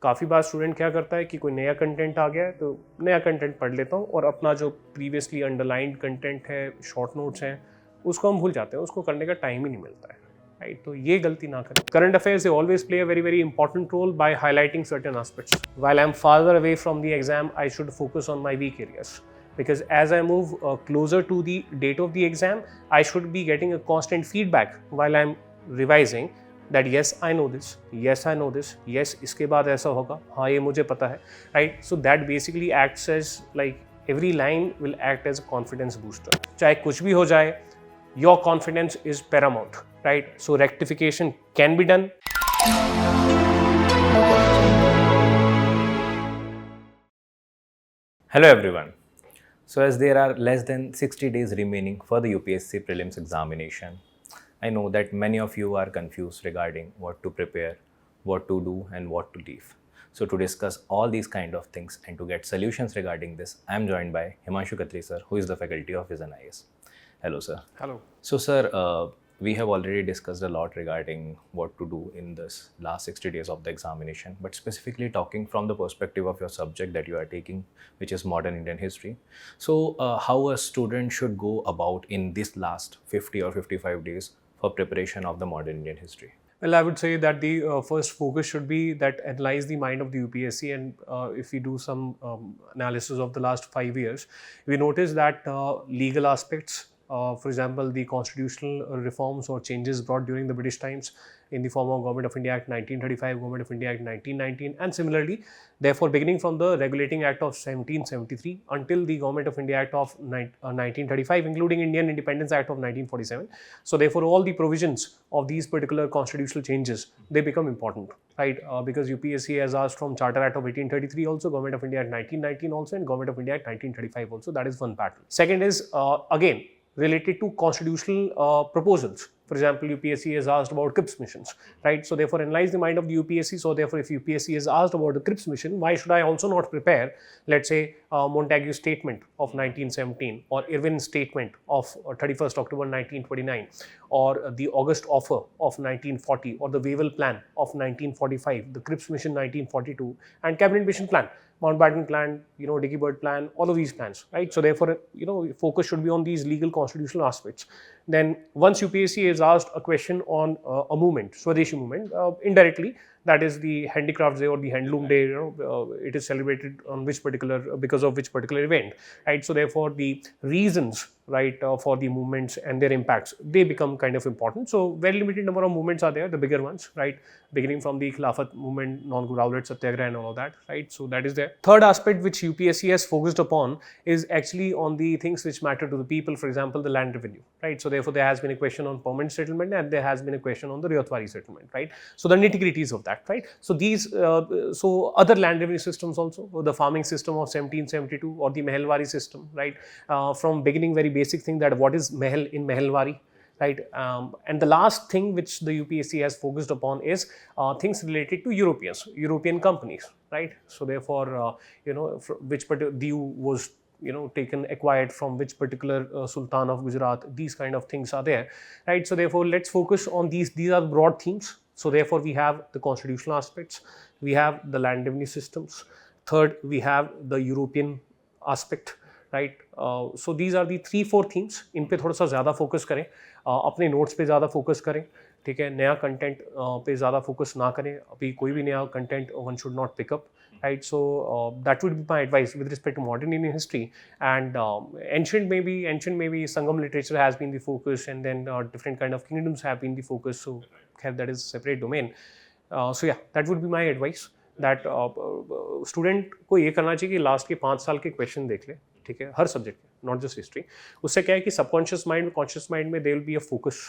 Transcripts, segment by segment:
काफ़ी बार स्टूडेंट क्या करता है कि कोई नया कंटेंट आ गया है तो नया कंटेंट पढ़ लेता हूँ और अपना जो प्रीवियसली अंडरलाइंड कंटेंट है, शॉर्ट नोट्स हैं, उसको हम भूल जाते हैं, उसको करने का टाइम ही नहीं मिलता है, राइट? तो ये गलती ना करें. Current affairs, they always play a very, very important role by highlighting certain aspects. While I'm farther away from the exam, I should focus on my weak areas. Because as I move closer to the date of the exam, I should be getting a constant feedback while I'm revising that yes, I know this, yes, I know this, yes, इसके बाद ऐसा होगा, हाँ ये मुझे पता है, right? So that basically acts as like every line will act as a confidence booster. चाहे कुछ भी हो जाए, your confidence is paramount, right? So rectification can be done. Hello everyone. So as there are less than 60 days remaining for the UPSC prelims examination, I know that many of you are confused regarding what to prepare, what to do and what to leave. So to discuss all these kind of things and to get solutions regarding this, I am joined by Himanshu Khatri sir, who is the faculty of Vision IAS. Hello sir. Hello. So sir, we have already discussed a lot regarding what to do in this last 60 days of the examination, but specifically talking from the perspective of your subject that you are taking, which is modern Indian history. So how a student should go about in this last 50 or 55 days for preparation of the modern Indian history? Well, I would say that the first focus should be that analyze the mind of the UPSC, and if we do some analysis of the last 5 years, we notice that legal aspects, for example, the constitutional reforms or changes brought during the British times in the form of Government of India Act 1935, Government of India Act 1919, and similarly, therefore, beginning from the Regulating Act of 1773 until the Government of India Act of 1935, including Indian Independence Act of 1947. So, therefore, all the provisions of these particular constitutional changes, they become important, right? Because UPSC has asked from Charter Act of 1833 also, Government of India Act 1919 also, and Government of India Act 1935 also. That is one pattern. Second is, again, related to constitutional proposals. For example, UPSC has asked about CRIPS missions, right? So therefore, analyze the mind of the UPSC. So therefore, if UPSC is asked about the CRIPS mission, why should I also not prepare, let's say, Montague's statement of 1917 or Irwin's statement of 31st October 1929 or the August offer of 1940 or the Wavell plan of 1945, the CRIPS mission 1942 and Cabinet mission plan. Mountbatten plan, Dickey Bird plan, all of these plans, right? So therefore, focus should be on these legal constitutional aspects. Then once UPSC is asked a question on a movement, Swadeshi movement, indirectly, that is the Handicrafts Day or the Handloom Day, it is celebrated on because of which particular event, right? So therefore, the reasons, right, for the movements and their impacts, they become kind of important. So very limited number of movements are there, the bigger ones, right? Beginning from the Khilafat movement, non-Rowlatt Satyagraha and all of that, right? So that is there. Third aspect which UPSC has focused upon is actually on the things which matter to the people, for example, the land revenue, right? So therefore, there has been a question on permanent settlement and there has been a question on the Rayatwari settlement, right? So the nitty-gritties of that, right? So these, so other land revenue systems also, the farming system of 1772 or the Mehelwari system, right? From beginning, very basic thing that what is Mehel in Mehelwari, right? And the last thing which the UPSC has focused upon is things related to European companies, right? So therefore, which particular Diu was acquired from which particular Sultan of Gujarat, these kind of things are there, right? So therefore, let's focus on these are broad themes. So therefore, we have the constitutional aspects, we have the land revenue systems, third, we have the European aspect, right so these are the 3-4 themes. इन पे थोड़ा सा ज़्यादा focus करें, अपने notes पे ज़्यादा focus करें, ठीक है? नया कंटेंट पे ज़्यादा फोकस ना करें. अभी कोई भी नया content one should not pickup, right? So that would be my advice with respect to modern Indian history. And ancient maybe Sangam literature has been the focus, and then different kind of kingdoms have been the focus. So that is a separate domain. So yeah, that would be my advice. That student को ये करना चाहिए कि last के 5 साल के question देख ले, ठीक है, हर सब्जेक्ट में, नॉट जस्ट हिस्ट्री. उससे क्या है कि सबकॉन्शियस माइंड में, कॉन्शियस माइंड में they will be a focus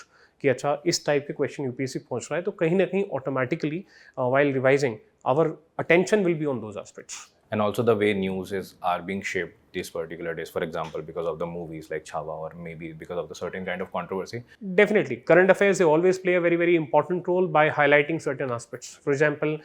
कि अच्छा इस टाइप के क्वेश्चन यूपीएससी पहुंच रहा है, तो कहीं ना कहीं automatically while revising our attention will be on those aspects. And also the way news are being shaped these particular days, for example, because of the movies like Chhava, or maybe because of the certain kind of controversy. Definitely. Current affairs, they always play a very, very important role by highlighting certain aspects. For example,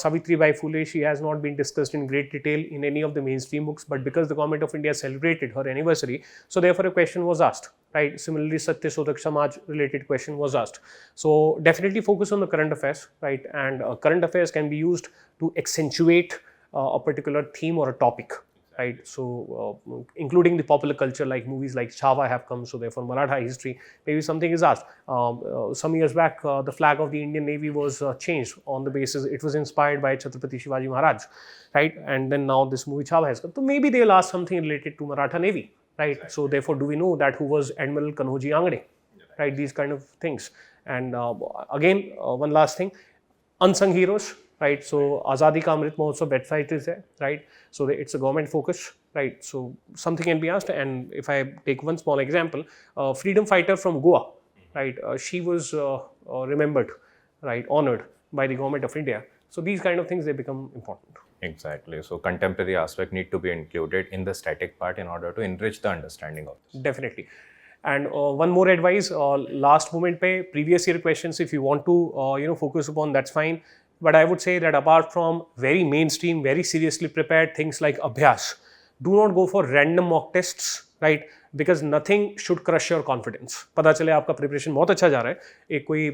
Savitribai Phule, she has not been discussed in great detail in any of the mainstream books, but because the government of India celebrated her anniversary, so therefore a question was asked, right? Similarly, Satya Sodak Samaj related question was asked. So definitely focus on the current affairs, right? And current affairs can be used to accentuate a particular theme or a topic, right? So, including the popular culture, like movies like Chava have come, so therefore Maratha history, maybe something is asked. Some years back, the flag of the Indian Navy was changed on the basis it was inspired by Chhatrapati Shivaji Maharaj, right? And then now this movie Chava has come. So maybe they'll ask something related to Maratha Navy, right? So therefore, do we know that who was Admiral Kanhoji Angre, right? These kind of things. And again, one last thing, unsung heroes, right? So Azadi Ka Amrit Mahotsav website is there, right? So it's a government focus, right? So something can be asked. And if I take one small example, freedom fighter from Goa, right? She was remembered, right? Honored by the government of India. So these kind of things, they become important. Exactly. So contemporary aspect need to be included in the static part in order to enrich the understanding of this. Definitely. And one more advice, last moment pe previous year questions, if you want to focus upon, that's fine. But I would say that apart from very mainstream, very seriously prepared things like Abhyas, do not go for random mock tests, right? Because nothing should crush your confidence. पता चले आपका preparation बहुत अच्छा जा रहा है, एक कोई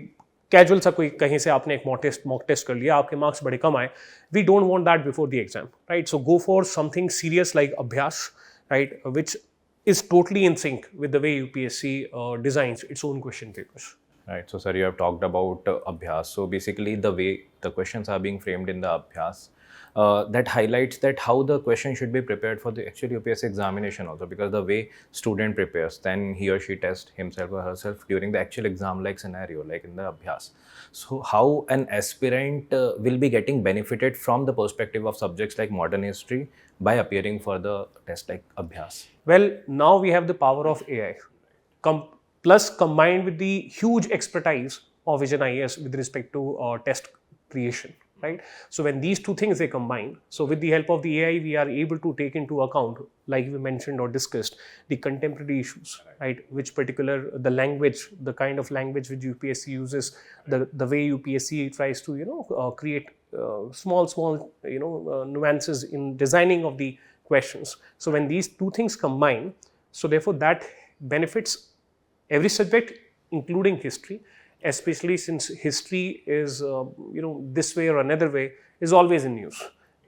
कैजुअल सा कोई कहीं से आपने एक मॉक टेस्ट कर लिया, आपके मार्क्स बड़े कम आए. We don't want that before the exam, right? So go for something serious like अभ्यास, right, which is totally in sync with the way UPSC designs its own question papers. Right. So, sir, you have talked about Abhyas. So, basically, the way the questions are being framed in the Abhyas, that highlights that how the question should be prepared for the actual UPSC examination also, because the way student prepares, then he or she tests himself or herself during the actual exam-like scenario, like in the Abhyas. So, how an aspirant will be getting benefited from the perspective of subjects like modern history by appearing for the test like Abhyas? Well, now we have the power of AI, plus combined with the huge expertise of Vision IAS with respect to test creation, right? So when these two things they combine, so with the help of the AI, we are able to take into account, like we mentioned or discussed, the contemporary issues, right? Which particular, the language, the kind of language which UPSC uses, the way UPSC tries to, create small, nuances in designing of the questions. So when these two things combine, so therefore that benefits every subject, including history, especially since history is, this way or another way, is always in news,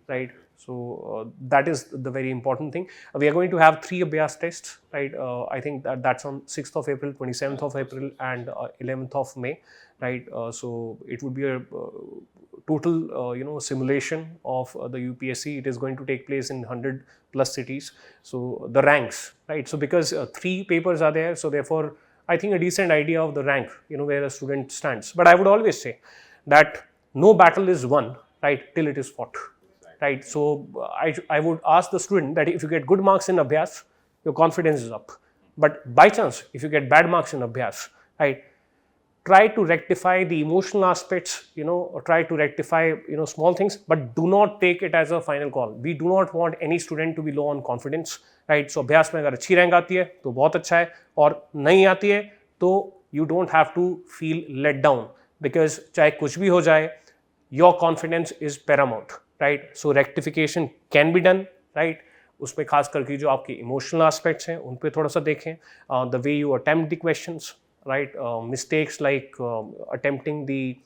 right? So that is the very important thing. We are going to have 3 Abhyas tests, right? I think that's on 6th of April, 27th of April, and 11th of May, right? So it would be a total, simulation of the UPSC. It is going to take place in 100 plus cities. So the ranks, right? So because 3 papers are there, so therefore I think a decent idea of the rank, where a student stands. But I would always say that no battle is won, right, till it is fought, right? So I would ask the student that if you get good marks in Abhyas, your confidence is up. But by chance, if you get bad marks in Abhyas, right, try to rectify the emotional aspects, or try to rectify, small things, but do not take it as a final call. We do not want any student to be low on confidence, right? So अभ्यास में अगर अच्छी rank आती है तो बहुत अच्छा है, और नहीं आती है तो you don't have to feel let down, because चाहे कुछ भी हो जाए, your confidence is paramount, right? So rectification can be done, right? उसमें खास करके जो आपके emotional aspects हैं उन पे थोड़ा सा देखें, the way you attempt the questions, right? Mistakes like attempting the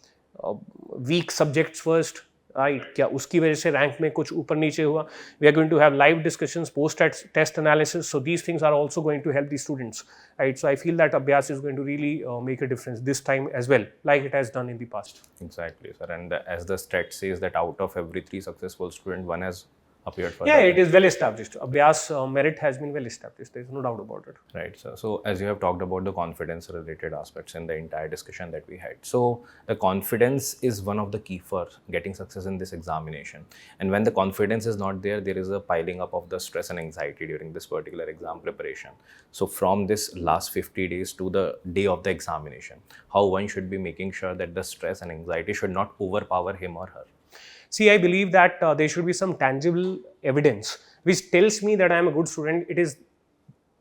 weak subjects first, right? क्या उसकी वजह से रैंक में कुछ ऊपर नीचे हुआ? We are going to have live discussions, post-test analysis. So these things are also going to help the students, right? So I feel that Abhyas is going to really make a difference this time as well, like it has done in the past. Exactly, sir. And as the stat says that out of every 3 successful students, 1 has appeared for Yeah, it is well established. Abhyas merit has been well established. There is no doubt about it. Right, sir. So as you have talked about the confidence related aspects in the entire discussion that we had. So the confidence is one of the key for getting success in this examination. And when the confidence is not there, there is a piling up of the stress and anxiety during this particular exam preparation. So from this last 50 days to the day of the examination, how one should be making sure that the stress and anxiety should not overpower him or her? See, I believe that there should be some tangible evidence which tells me that I am a good student. It is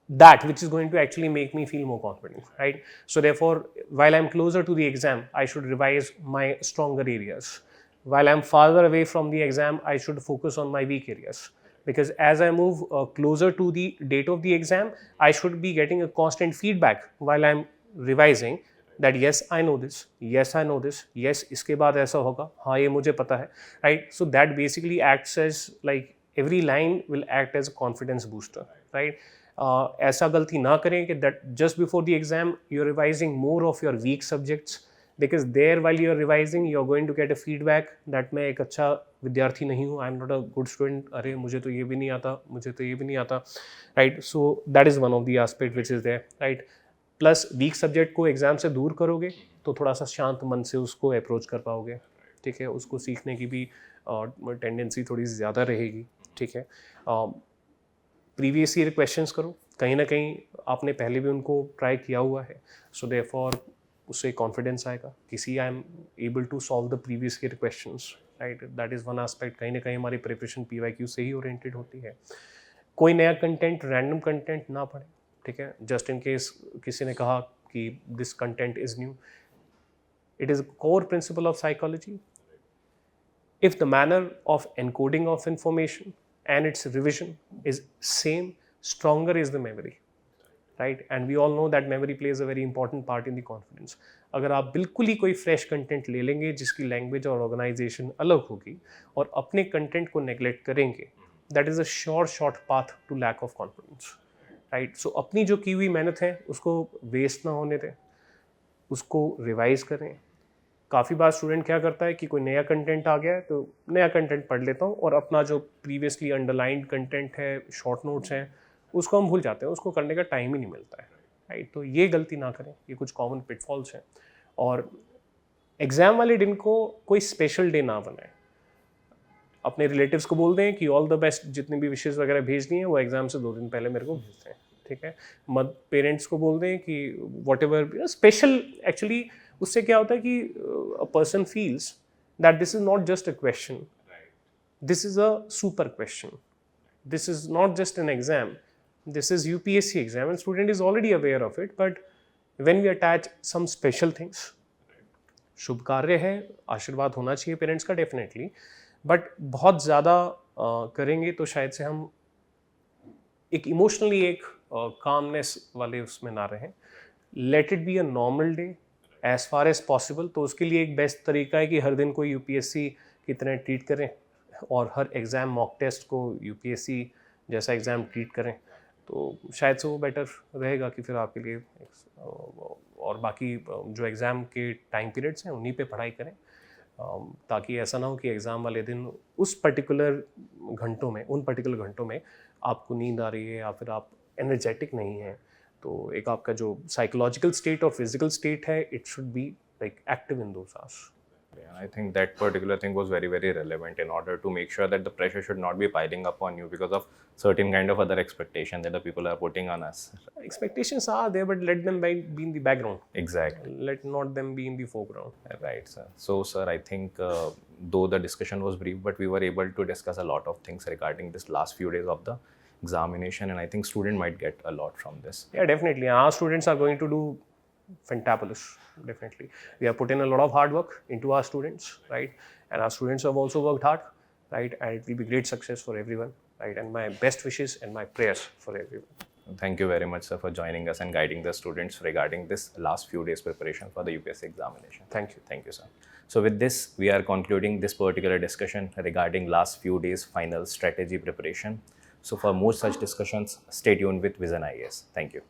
that which is going to actually make me feel more confident, right? So therefore, while I'm closer to the exam, I should revise my stronger areas. While I'm farther away from the exam, I should focus on my weak areas. Because as I move closer to the date of the exam, I should be getting a constant feedback while I'm revising that yes I know this, yes I know this, yes इसके बाद ऐसा होगा, हाँ ये मुझे पता है, right? So that basically acts as like every line will act as a confidence booster, right? ऐसा गलती ना करें कि that just before the exam you're revising more of your weak subjects, because there while you're revising you're going to get a feedback that मैं एक अच्छा विद्यार्थी नहीं हूँ, I'm not a good student, अरे मुझे तो ये भी नहीं आता, मुझे तो ये भी नहीं आता, right? So that is one of the aspect which is there, right? Plus week subject को एग्ज़ाम से दूर करोगे तो थोड़ा सा शांत मन से उसको अप्रोच कर पाओगे, ठीक है? उसको सीखने की भी टेंडेंसी थोड़ी ज़्यादा रहेगी, ठीक है? प्रीवियस ईयर क्वेश्चंस करो, कहीं ना कहीं आपने पहले भी उनको ट्राई किया हुआ है, सो देयरफॉर उससे कॉन्फिडेंस आएगा किसी I am able to solve the previous year questions, right? That is one aspect, कहीं ना कहीं हमारी प्रिपरेशन PYQ से ही ओरिएंटेड होती है। कोई नया कंटेंट, रैंडम कंटेंट ना पढ़े, ठीक है? जस्ट इन केस किसी ने कहा कि this content is new, it is a core principle of psychology. If the manner of encoding of information and its revision is same, stronger is the memory, right? And we all know that memory plays a very important part in the confidence. अगर आप बिल्कुल ही कोई fresh content ले लेंगे जिसकी language और organisation अलग होगी और अपने कंटेंट को नेग्लेक्ट करेंगे, that is a short path to lack of confidence, right? So अपनी जो की हुई मेहनत है उसको वेस्ट ना होने दें, उसको रिवाइज करें। काफ़ी बार स्टूडेंट क्या करता है कि कोई नया कंटेंट आ गया है तो नया कंटेंट पढ़ लेता हूँ और अपना जो प्रीवियसली अंडरलाइंड कंटेंट है, शॉर्ट नोट्स हैं, उसको हम भूल जाते हैं, उसको करने का टाइम ही नहीं मिलता है, राइट? तो ये गलती ना करें, ये कुछ कॉमन पिटफॉल्स हैं। और एग्ज़ाम वाले दिन को कोई स्पेशल डे ना बनाएं। अपने रिलेटिव्स को बोल दें कि ऑल द बेस्ट, जितने भी विशेज़ वगैरह भेजनी है वो एग्ज़ाम से 2 दिन पहले मेरे को भेजते हैं, ठीक है? मत पेरेंट्स को बोल दें कि वॉट एवर स्पेशल, एक्चुअली उससे क्या होता है कि a person feels that this is not just a question, this is a super question, this is not just an exam, this is UPSC exam and student is already aware of it, but when we attach some special things, शुभ कार्य है, आशीर्वाद होना चाहिए parents का definitely, but बहुत ज़्यादा करेंगे तो शायद से हम एक इमोशनली एक कामनेस वाले उसमें ना रहें। Let it be a normal day as far as possible. तो उसके लिए एक बेस्ट तरीका है कि हर दिन को UPSC की तरह ट्रीट करें और हर एग्ज़ाम मॉक टेस्ट को UPSC जैसा एग्ज़ाम ट्रीट करें, तो शायद से वो बेटर रहेगा कि फिर आपके लिए और बाकी जो एग्ज़ाम के टाइम पीरियड्स हैं उन्हीं पे पढ़ाई करें, ताकि ऐसा ना हो कि एग्ज़ाम वाले दिन उस पर्टिकुलर घंटों में, उन पर्टिकुलर घंटों में आपको नींद आ रही है या फिर आप एनर्जेटिक नहीं हैं, तो एक आपका जो साइकोलॉजिकल स्टेट और फिजिकल स्टेट है, it should be like active in those hours. Yeah, I think that particular thing was very, very relevant in order to make sure that the pressure should not be piling up on you because of certain kind of other expectation that the people are putting on us. Expectations are there, but let them be in the background. Exactly. Let not them be in the foreground. Right, sir. So, sir, I think though the discussion was brief, but we were able to discuss a lot of things regarding this last few days of the examination, and I think student might get a lot from this. Yeah, definitely. Our students are going to do fantabulous. Definitely, we have put in a lot of hard work into our students, right? And our students have also worked hard, right? And it will be great success for everyone, right? And my best wishes and my prayers for everyone. Thank you very much, sir, for joining us and guiding the students regarding this last few days preparation for the UPSC examination. Thank you. Thank you, sir. So with this, we are concluding this particular discussion regarding last few days final strategy preparation. So for more such discussions, stay tuned with Vision IAS. Thank you.